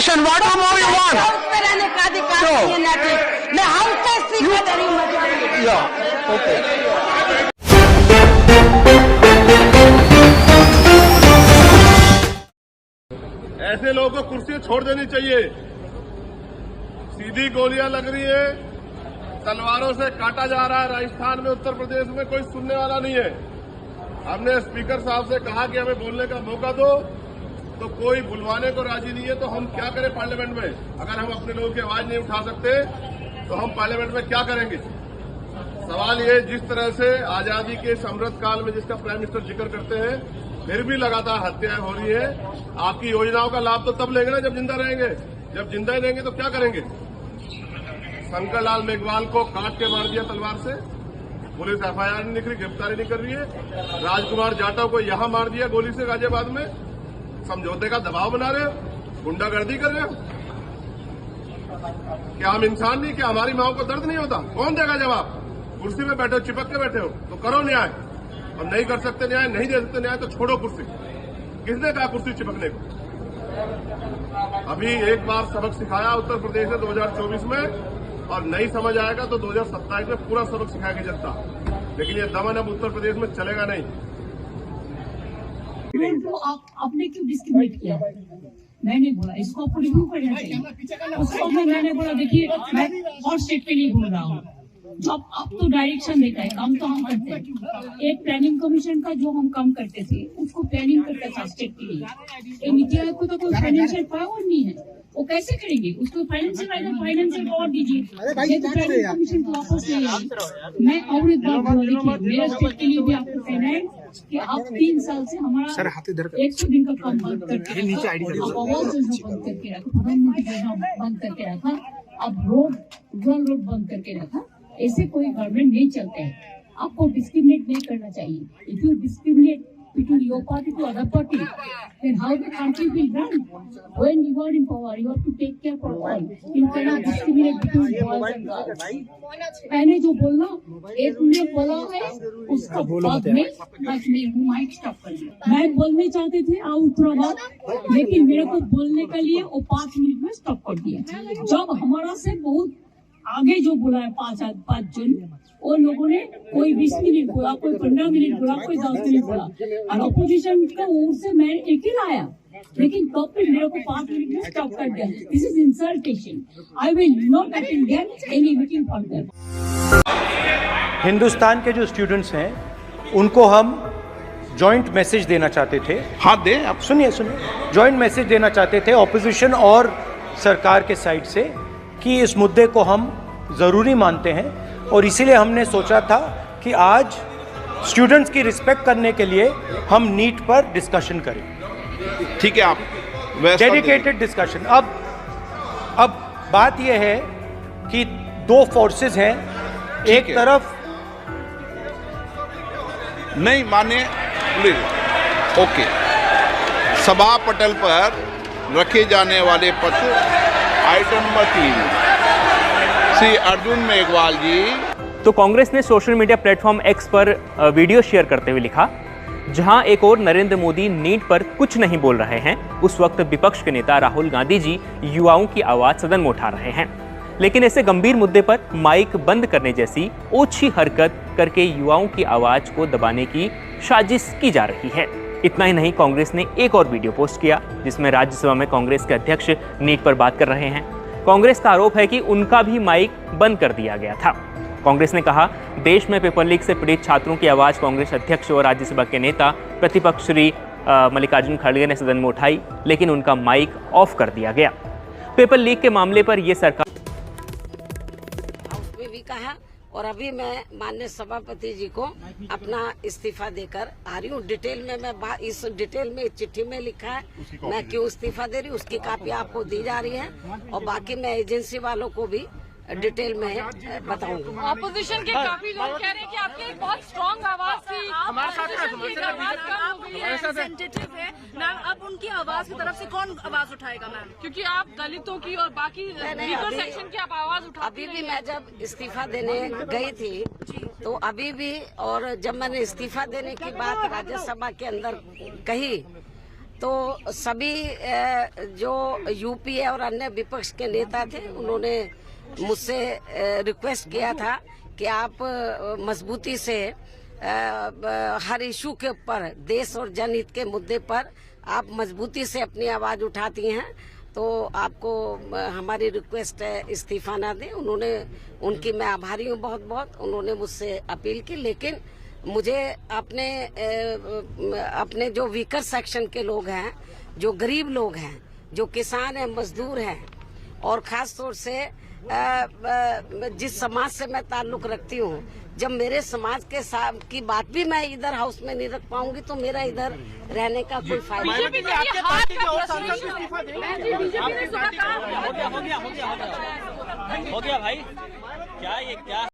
session. What more you want? रहने का अधिकार नहीं है ना ठीक। मैं हम कैसी कदरी मजबूरी। Yeah. Okay. ऐसे लोगों को कुर्सी छोड़ देनी चाहिए। सीधी गोलियां लग रही है, तलवारों से काटा जा रहा है। राजस्थान में, उत्तर प्रदेश में कोई सुनने वाला नहीं है। हमने स्पीकर साहब से कहा कि हमें बोलने का मौका दो, तो कोई बुलवाने को राजी नहीं है। तो हम क्या करें पार्लियामेंट में? अगर हम अपने लोगों की आवाज नहीं उठा सकते तो हम पार्लियामेंट में क्या करेंगे? सवाल ये, जिस तरह से आजादी के इस अमृत काल में जिसका प्राइम मिनिस्टर जिक्र करते हैं, फिर भी लगातार हत्याएं हो रही है। आपकी योजनाओं का लाभ तो तब लेंगे ना जब जिंदा रहेंगे। जब जिंदा ही रहेंगे तो क्या करेंगे? शंकर लाल मेघवाल को काट के मार दिया तलवार से, पुलिस एफआईआर नहीं लिख रही, गिरफ्तारी नहीं कर रही है। राजकुमार जाटव को यहां मार दिया गोली से गाजियाबाद में। समझौते का दबाव बना रहे हो, गुंडागर्दी कर रहे हो। क्या हम इंसान नहीं? क्या हमारी माओ को दर्द नहीं होता? कौन देगा जवाब? कुर्सी में बैठे हो, चिपक के बैठे हो, तो करो न्याय। और नहीं कर सकते न्याय, नहीं दे सकते न्याय, तो छोड़ो कुर्सी। किसने कहा कुर्सी चिपकने को? अभी एक बार सबक सिखाया उत्तर प्रदेश ने 2024 में, और नहीं समझ आएगा तो 2027 में पूरा सबक सिखाएगी जनता। लेकिन ये दमन अब उत्तर प्रदेश में चलेगा नहीं। तो आपने क्यों डिस्क्रिमिनेट किया? मैंने बोला इसको आपको रिव्यू करना चाहिए। उसको मैंने बोला देखिए, मैं और स्टेट के लिए बोल रहा हूँ। जब आप तो डायरेक्शन देता है, काम तो हम करते हैं। एक प्लानिंग कमीशन का जो हम काम करते थे, उसको प्लानिंग करता था स्टेट के लिए। नीति आयोग को तो कोई फाइनेंशियल पावर नहीं है, वो कैसे करेंगे? उसको फाइनेंशियल पावर दीजिए। ये तो प्लानिंग कमीशन को वापस ले आइए। मैं और एक बात बोला, देखिए मेरे स्टेट के लिए भी आपको कहना है कि आप 3 साल से हमारा 100 दिन का काम बंद करके रखा, आवास योजना बंद करके रखा, प्रधानमंत्री योजना बंद करके रखा, अब रोड बंद करके रखा। ऐसे कोई गवर्नमेंट नहीं चलते हैं। आपको डिस्क्रिमिनेट नहीं करना चाहिए। If you discriminate between your party to other party, then how the country will run? When you are in power, you have to take care for all. You cannot discriminate between boys and girls. मैंने जो बोलना एक ने बोला है, उसका बाद में बस मैं माइक स्टॉप कर दिया। मैं बोलने चाहते थे आउटराबाद, लेकिन मेरे को बोलने के लिए वो 5 मिनट में स्टॉप कर दिया। जब हमारा से बहुत आगे जो बोला है 5 जन, और लोगों ने कोई 20 मिनट बोला, कोई 15 मिनट बोला, कोई 10 मिनट बोला, और अपोजिशन का ओर से मैं एक ही लाया, लेकिन तब पे मेरे को 5 मिनट में स्टॉप कर दिया। This is इंसल्टेशन। I will not attend any meeting further. Hindustan के जो स्टूडेंट्स हैं उनको हम जॉइंट मैसेज देना चाहते थे। हाँ दें, आप सुनिए जॉइंट मैसेज देना चाहते थे ऑपोजिशन और सरकार के साइड से कि इस मुद्दे को हम ज़रूरी मानते हैं, और इसीलिए हमने सोचा था कि आज स्टूडेंट्स की रिस्पेक्ट करने के लिए हम नीट पर डिस्कशन करें। ठीक है, आप डेडिकेटेड डिस्कशन। अब बात यह है कि 2 फोर्सेस हैं। एक तरफ नहीं माने, प्लीज ओके। सभा पटल पर रखे जाने वाले पत्र आइटम नंबर 3 श्री अर्जुन मेघवाल जी। तो कांग्रेस ने सोशल मीडिया प्लेटफॉर्म एक्स पर वीडियो शेयर करते हुए लिखा, जहां एक और नरेंद्र मोदी नीट पर कुछ नहीं बोल रहे हैं, उस वक्त विपक्ष के नेता राहुल गांधी जी युवाओं की आवाज सदन में उठा रहे हैं। लेकिन ऐसे गंभीर मुद्दे पर माइक बंद करने जैसी ओछी हरकत करके युवाओं की आवाज को दबाने की साजिश की जा रही है। इतना ही नहीं, कांग्रेस ने एक और वीडियो पोस्ट किया जिसमें राज्यसभा में कांग्रेस के अध्यक्ष नीट पर बात कर रहे हैं। कांग्रेस का आरोप है कि उनका भी माइक बंद कर दिया गया था। कांग्रेस ने कहा, देश में पेपर लीक से पीड़ित छात्रों की आवाज कांग्रेस अध्यक्ष और राज्यसभा के नेता प्रतिपक्ष श्री मल्लिकार्जुन खड़गे ने सदन में उठाई, लेकिन उनका माइक ऑफ कर दिया गया। पेपर लीक के मामले पर यह सरकार हाउस में भी कहा, और अभी मैं माननीय सभापति जी को अपना इस्तीफा देकर आ रही हूँ। डिटेल में मैं इस डिटेल में चिट्ठी में लिखा है मैं क्यों इस्तीफा दे रही हूँ, उसकी कॉपी आपको दी जा रही है, और बाकी मैं एजेंसी वालों को भी डिटेल में बताऊंगी। ऑपोजिशन के काफी लोग कह रहे हैं कि आपकी एक बहुत स्ट्रॉन्ग आवाज थी, रिप्रेजेंटेटिव है मैम, अब उनकी आवाज की तरफ से कौन आवाज उठाएगा मैम? क्योंकि आप दलितों की और बाकी सेक्शन की आप आवाज उठा। अभी भी मैं जब इस्तीफा देने गई थी तो अभी भी, और जब मैंने इस्तीफा देने की बात राज्यसभा के अंदर कही तो सभी जो यूपीए और अन्य विपक्ष के नेता थे, उन्होंने मुझसे रिक्वेस्ट किया था कि आप मजबूती से हर इशू के ऊपर, देश और जनहित के मुद्दे पर आप मजबूती से अपनी आवाज उठाती हैं, तो आपको हमारी रिक्वेस्ट है इस्तीफा ना दें। उनकी मैं आभारी हूँ बहुत बहुत, उन्होंने मुझसे अपील की। लेकिन मुझे अपने जो वीकर सेक्शन के लोग हैं, जो गरीब लोग हैं, जो किसान हैं, मजदूर हैं, और खास तौर से जिस समाज से मैं ताल्लुक रखती हूँ, जब मेरे समाज के साथ की बात भी मैं इधर हाउस में नहीं रख पाऊंगी तो मेरा इधर रहने का कोई फायदा नहीं। बीजेपी आपके पार्टी के और सांसद इस्तीफा दें। हो गया भाई, क्या ये क्या